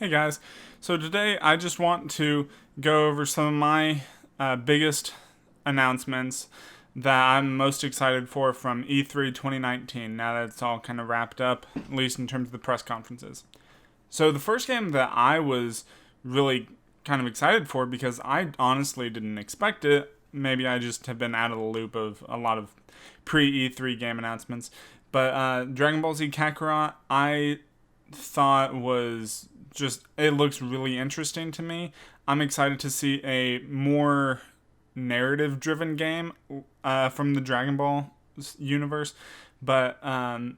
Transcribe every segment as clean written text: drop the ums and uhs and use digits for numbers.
Hey guys, so today I just want to go over some of my biggest announcements that I'm most excited for from E3 2019 now that it's all kind of wrapped up, at least in terms of the press conferences. So, the first game that I was really kind of excited for because I honestly didn't expect it, maybe I just have been out of the loop of a lot of pre E3 game announcements, but Dragon Ball Z Kakarot, I thought was just it looks really interesting to me. I'm excited to see a more narrative driven game from the Dragon Ball universe, but I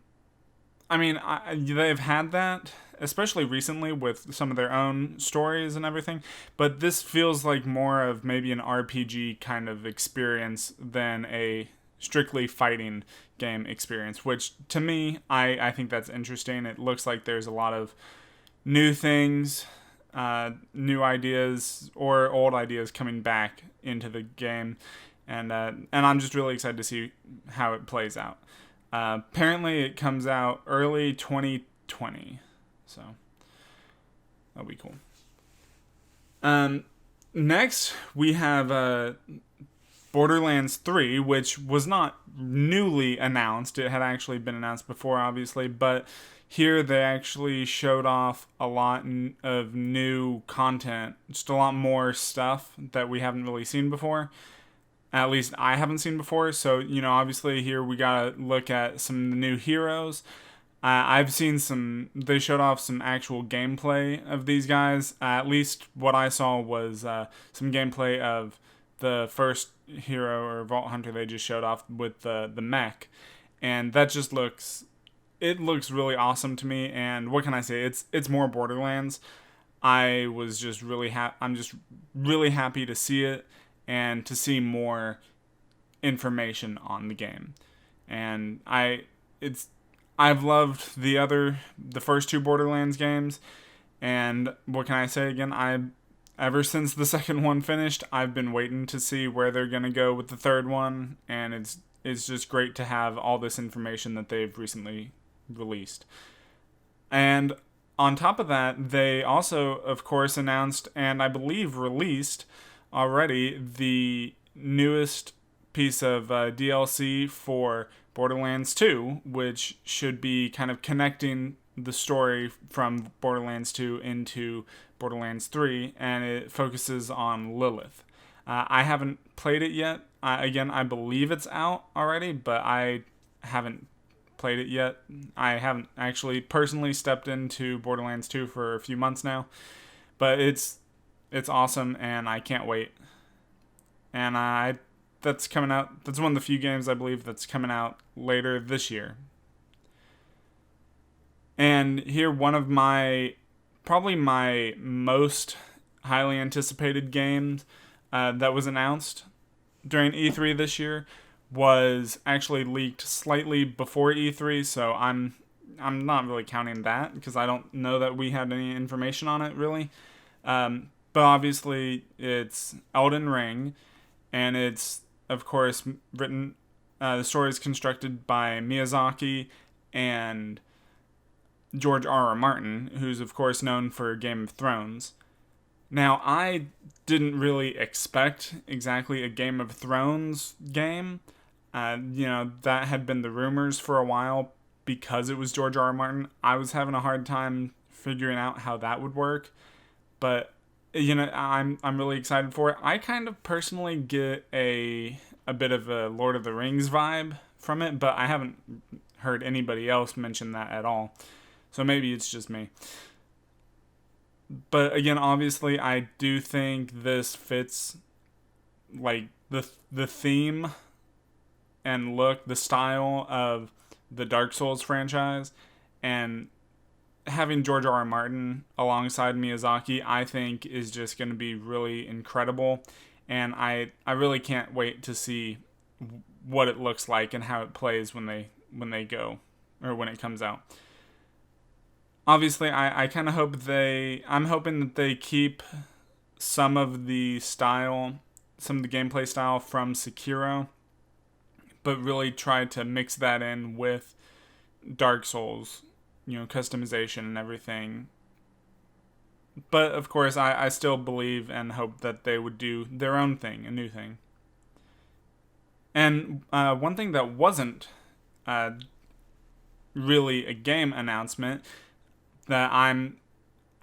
mean they've had that especially recently with some of their own stories and everything, but this feels like more of maybe an RPG kind of experience than a strictly fighting game experience, which to me, I think that's interesting. It looks like there's a lot of new things, new ideas, or old ideas coming back into the game, and I'm just really excited to see how it plays out. Apparently, it comes out early 2020, so that'll be cool. Next, we have Borderlands 3, which was not newly announced. It had actually been announced before, obviously, but here they actually showed off a lot of new content, just a lot more stuff that we haven't really seen before. At least I haven't seen before. So, obviously, here we gotta look at some of the new heroes. I've seen some, they showed off some actual gameplay of these guys. At least what I saw was some gameplay of the first hero or Vault Hunter they just showed off with the mech. And that just it looks really awesome to me. And what can I say? It's more Borderlands. I'm just really happy to see it and to see more information on the game. And I've loved the first two Borderlands games, and what can I say again? Ever since the second one finished, I've been waiting to see where they're gonna go with the third one, and it's just great to have all this information that they've recently released. And on top of that, they also, of course, announced and I believe released already the newest piece of DLC for Borderlands 2, which should be kind of connecting the story from Borderlands 2 into Borderlands 3, and it focuses on Lilith. I haven't played it yet. Again, I believe it's out already, but I haven't played it yet. I haven't actually personally stepped into Borderlands 2 for a few months now, but it's awesome, and I can't wait. And that's coming out. That's one of the few games I believe that's coming out later this year. And here, one of probably my most highly anticipated games that was announced during E3 this year was actually leaked slightly before E3, so I'm not really counting that because I don't know that we had any information on it really. But obviously, it's Elden Ring, and it's of course written. The story is constructed by Miyazaki and George R.R. Martin, who's of course known for Game of Thrones. Now, I didn't really expect exactly a Game of Thrones game. That had been the rumors for a while because it was George R.R. Martin. I was having a hard time figuring out how that would work, but I'm really excited for it. I kind of personally get a bit of a Lord of the Rings vibe from it, but I haven't heard anybody else mention that at all. So maybe it's just me. But again, obviously, I do think this fits like the theme and look, the style of the Dark Souls franchise, and having George R. R. Martin alongside Miyazaki, I think is just going to be really incredible, and I really can't wait to see what it looks like and how it plays when they go or when it comes out. Obviously, I kind of I'm hoping that they keep some of the style, some of the gameplay style from Sekiro, but really try to mix that in with Dark Souls, customization and everything. But of course, I still believe and hope that they would do their own thing, a new thing. And one thing that wasn't uh, really a game announcement that I'm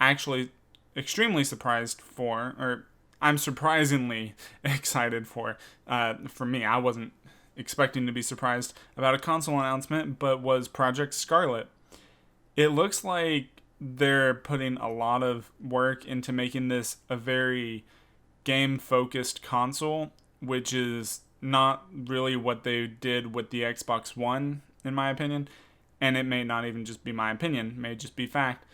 actually extremely surprised for, or I'm surprisingly excited for. For me, I wasn't expecting to be surprised about a console announcement, but was Project Scarlet. It looks like they're putting a lot of work into making this a very game focused console, which is not really what they did with the Xbox One, in my opinion. And it may not even just be my opinion, it may just be fact.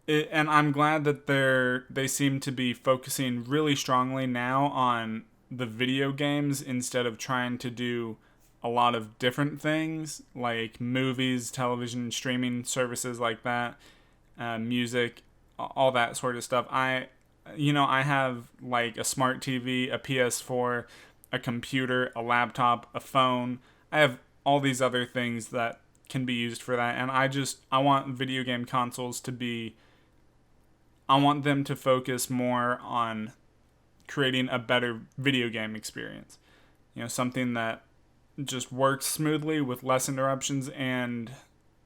And I'm glad that they seem to be focusing really strongly now on the video games instead of trying to do a lot of different things like movies, television, streaming services like that, music, all that sort of stuff. I have like a smart TV, a PS4, a computer, a laptop, a phone. I have all these other things that can be used for that, and I want video game consoles to be. I want them to focus more on creating a better video game experience. Something that just works smoothly with less interruptions and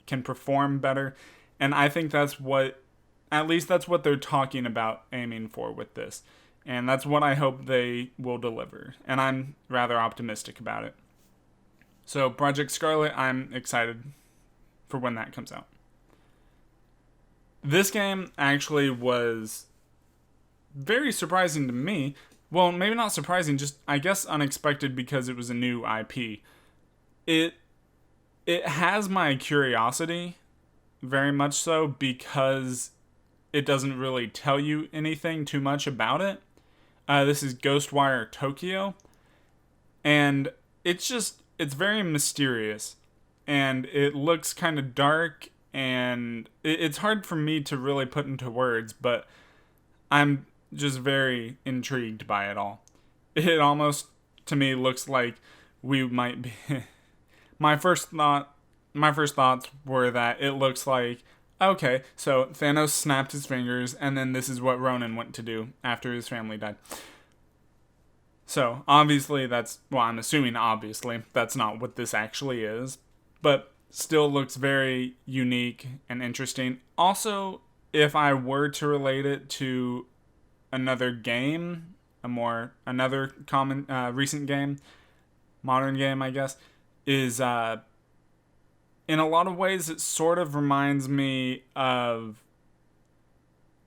can perform better. And I think at least that's what they're talking about aiming for with this. And that's what I hope they will deliver. And I'm rather optimistic about it. So Project Scarlet, I'm excited for when that comes out. This game actually was very surprising to me. Well, maybe not surprising, just I guess unexpected because it was a new IP. It has my curiosity, very much so, because it doesn't really tell you anything too much about it. This is Ghostwire Tokyo, and it's very mysterious, and it looks kind of dark, and it's hard for me to really put into words, but I'm just very intrigued by it all. It almost, to me, looks like we might be... My first thoughts were that it looks like, okay, so Thanos snapped his fingers, and then this is what Ronan went to do after his family died. So, obviously I'm assuming obviously, that's not what this actually is, but still looks very unique and interesting. Also, if I were to relate it to another game, another common, recent game, modern game, I guess, is, in a lot of ways, it sort of reminds me of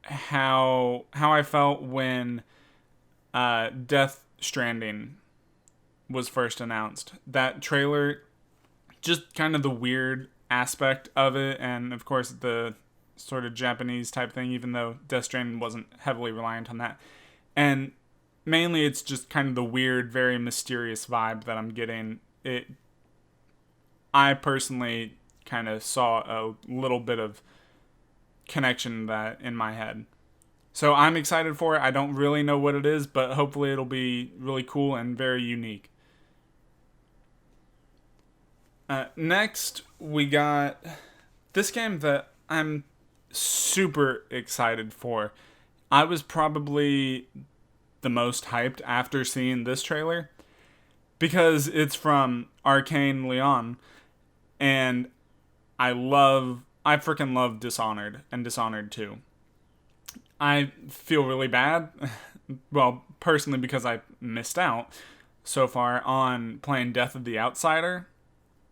how I felt when Death Stranding was first announced. That trailer, just kind of the weird aspect of it, and of course the sort of Japanese type thing, even though Death Stranding wasn't heavily reliant on that. And mainly it's just kind of the weird, very mysterious vibe that I'm getting. I personally kind of saw a little bit of connection that in my head. So I'm excited for it. I don't really know what it is, but hopefully it'll be really cool and very unique. Next, we got this game that I'm super excited for. I was probably the most hyped after seeing this trailer because it's from Arcane Leon, and I freaking love Dishonored and Dishonored 2. I feel really bad, well, personally because I missed out so far on playing Death of the Outsider,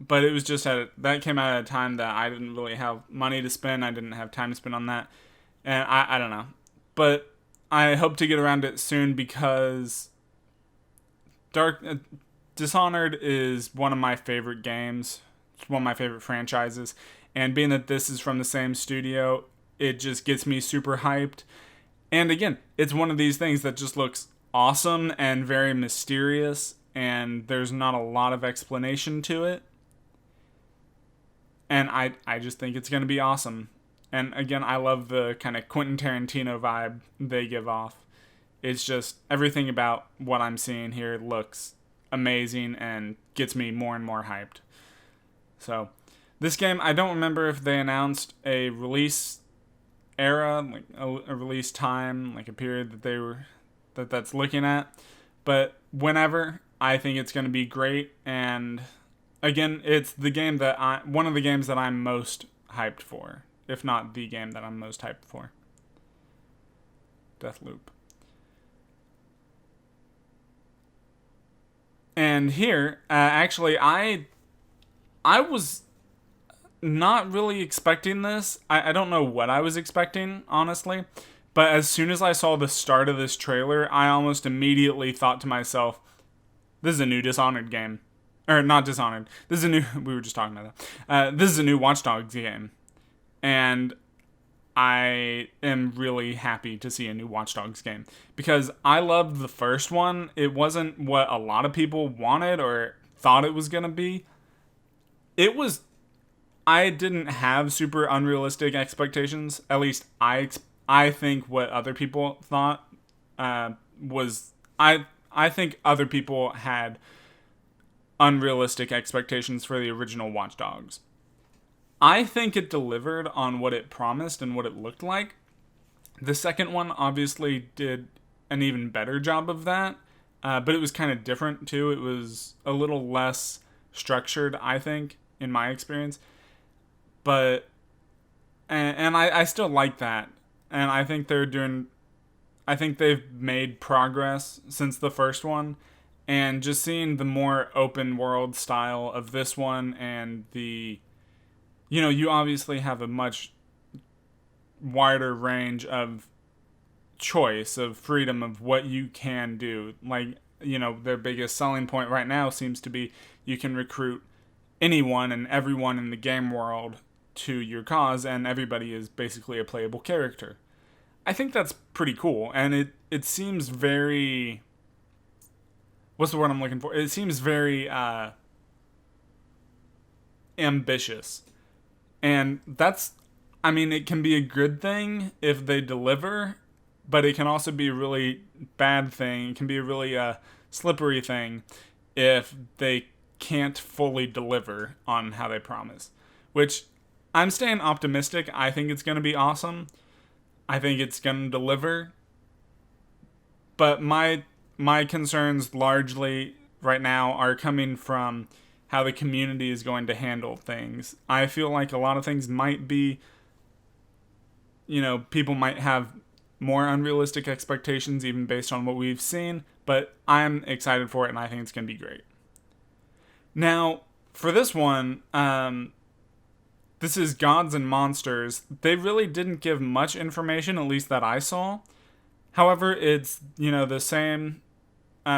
but it was just that came out at a time that I didn't really have money to spend. I didn't have time to spend on that, and I don't know, but I hope to get around it soon because Dishonored is one of my favorite games. It's one of my favorite franchises, and being that this is from the same studio, it just gets me super hyped. And again, it's one of these things that just looks awesome and very mysterious, and there's not a lot of explanation to it. And I just think it's going to be awesome. And again, I love the kind of Quentin Tarantino vibe they give off. It's just everything about what I'm seeing here looks amazing and gets me more and more hyped. So, this game, I don't remember if they announced a release era, like a release time, like a period that that's looking at. But whenever, I think it's going to be great. And again, it's one of the games that I'm most hyped for, if not the game that I'm most hyped for. Deathloop. And here, actually, I was not really expecting this. I don't know what I was expecting, honestly. But as soon as I saw the start of this trailer, I almost immediately thought to myself, this is a new Dishonored game. Or not Dishonored. This is a new... We were just talking about that. This is a new Watch Dogs game. And I am really happy to see a new Watch Dogs game. Because I loved the first one. It wasn't what a lot of people wanted or thought it was going to be. It was... I didn't have super unrealistic expectations. At least I think what other people thought was... I think other people had unrealistic expectations for the original Watch Dogs. I think it delivered on what it promised and what it looked like. The second one obviously did an even better job of that, but it was kind of different too. It was a little less structured, I think, in my experience. But, and I still like that. And I think they've made progress since the first one. And just seeing the more open world style of this one and you obviously have a much wider range of choice, of freedom of what you can do. Like, their biggest selling point right now seems to be you can recruit anyone and everyone in the game world to your cause, and everybody is basically a playable character. I think that's pretty cool, and it seems very... What's the word I'm looking for? It seems very ambitious. And it can be a good thing if they deliver, but it can also be a really bad thing. It can be a really slippery thing if they can't fully deliver on how they promise. Which, I'm staying optimistic. I think it's going to be awesome. I think it's going to deliver. But my concerns largely right now are coming from how the community is going to handle things. I feel like a lot of things might be, people might have more unrealistic expectations even based on what we've seen, but I'm excited for it and I think it's going to be great. Now, for this one, this is Gods and Monsters. They really didn't give much information, at least that I saw. However, it's, the same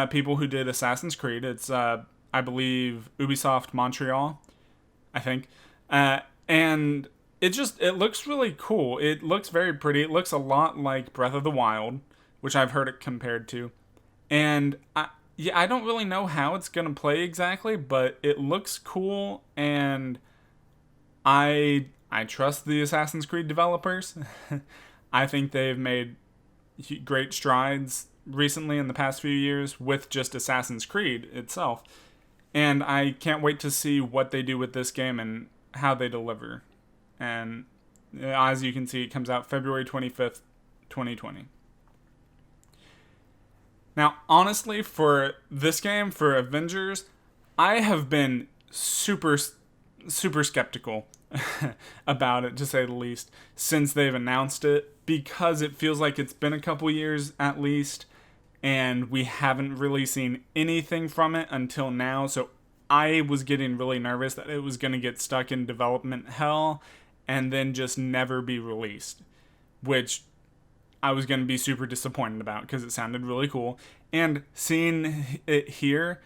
people who did Assassin's Creed. It's, I believe, Ubisoft Montreal, I think. And it looks really cool. It looks very pretty. It looks a lot like Breath of the Wild, which I've heard it compared to. And I don't really know how it's going to play exactly, but it looks cool, and I trust the Assassin's Creed developers. I think they've made great strides recently in the past few years with just Assassin's Creed itself. And I can't wait to see what they do with this game and how they deliver. And as you can see, it comes out February 25th, 2020. Now, honestly, for this game, for Avengers, I have been super, super skeptical about it, to say the least, since they've announced it, because it feels like it's been a couple years at least, and we haven't really seen anything from it until now. So I was getting really nervous that it was going to get stuck in development hell and then just never be released, which I was going to be super disappointed about because it sounded really cool. And seeing it here,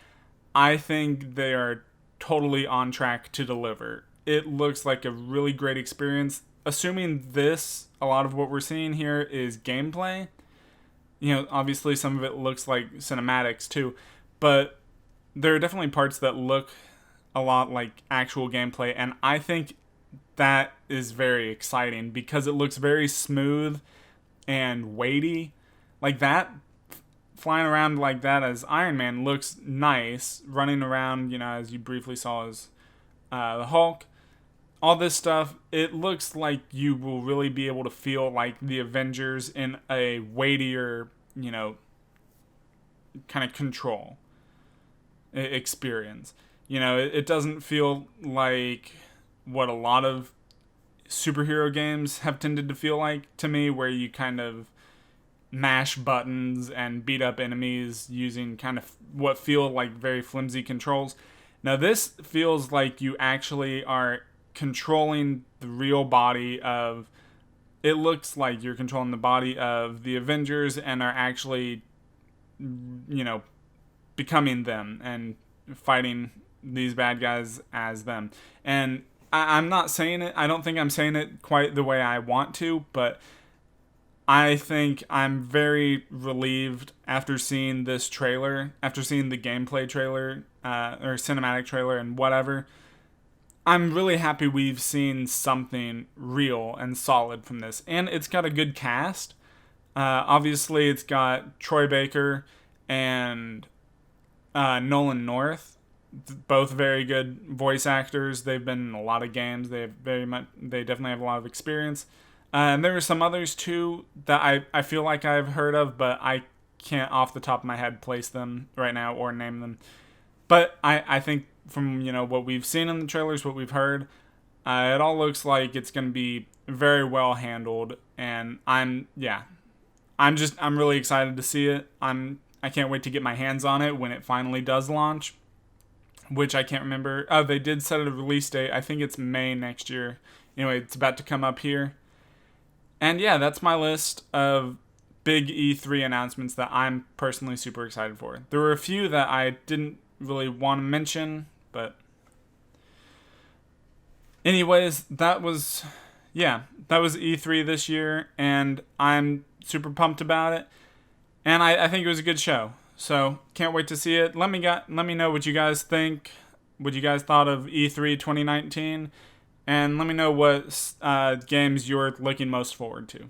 I think they are totally on track to deliver. It looks like a really great experience. Assuming a lot of what we're seeing here is gameplay. Obviously some of it looks like cinematics too, but there are definitely parts that look a lot like actual gameplay, and I think that is very exciting because it looks very smooth and weighty. Like that, flying around like that as Iron Man looks nice, running around, as you briefly saw as the Hulk. all this stuff, it looks like you will really be able to feel like the Avengers in a weightier, kind of control experience. It doesn't feel like what a lot of superhero games have tended to feel like to me, where you kind of mash buttons and beat up enemies using kind of what feel like very flimsy controls. Now, this feels like you actually are controlling the real body of. It looks like you're controlling the body of the Avengers and are actually, becoming them and fighting these bad guys as them. And I'm not saying it, I don't think I'm saying it quite the way I want to, but I think I'm very relieved after seeing this trailer, after seeing the gameplay trailer, or cinematic trailer and whatever. I'm really happy we've seen something real and solid from this. And it's got a good cast. Obviously, it's got Troy Baker and Nolan North, both very good voice actors. They've been in a lot of games. They definitely have a lot of experience. And there are some others too that I feel like I've heard of, but I can't off the top of my head place them right now or name them. But I think from what we've seen in the trailers, what we've heard, it all looks like it's going to be very well handled, and I'm really excited to see it. I can't wait to get my hands on it when it finally does launch, which I can't remember. Oh, they did set a release date. I think it's May next year. Anyway, it's about to come up here. And yeah, that's my list of big E3 announcements that I'm personally super excited for. There were a few that I didn't really want to mention, but anyways, that was E3 this year, and I'm super pumped about it. And I think it was a good show. So can't wait to see it. Let me know what you guys think, what you guys thought of E3 2019, and let me know what games you're looking most forward to.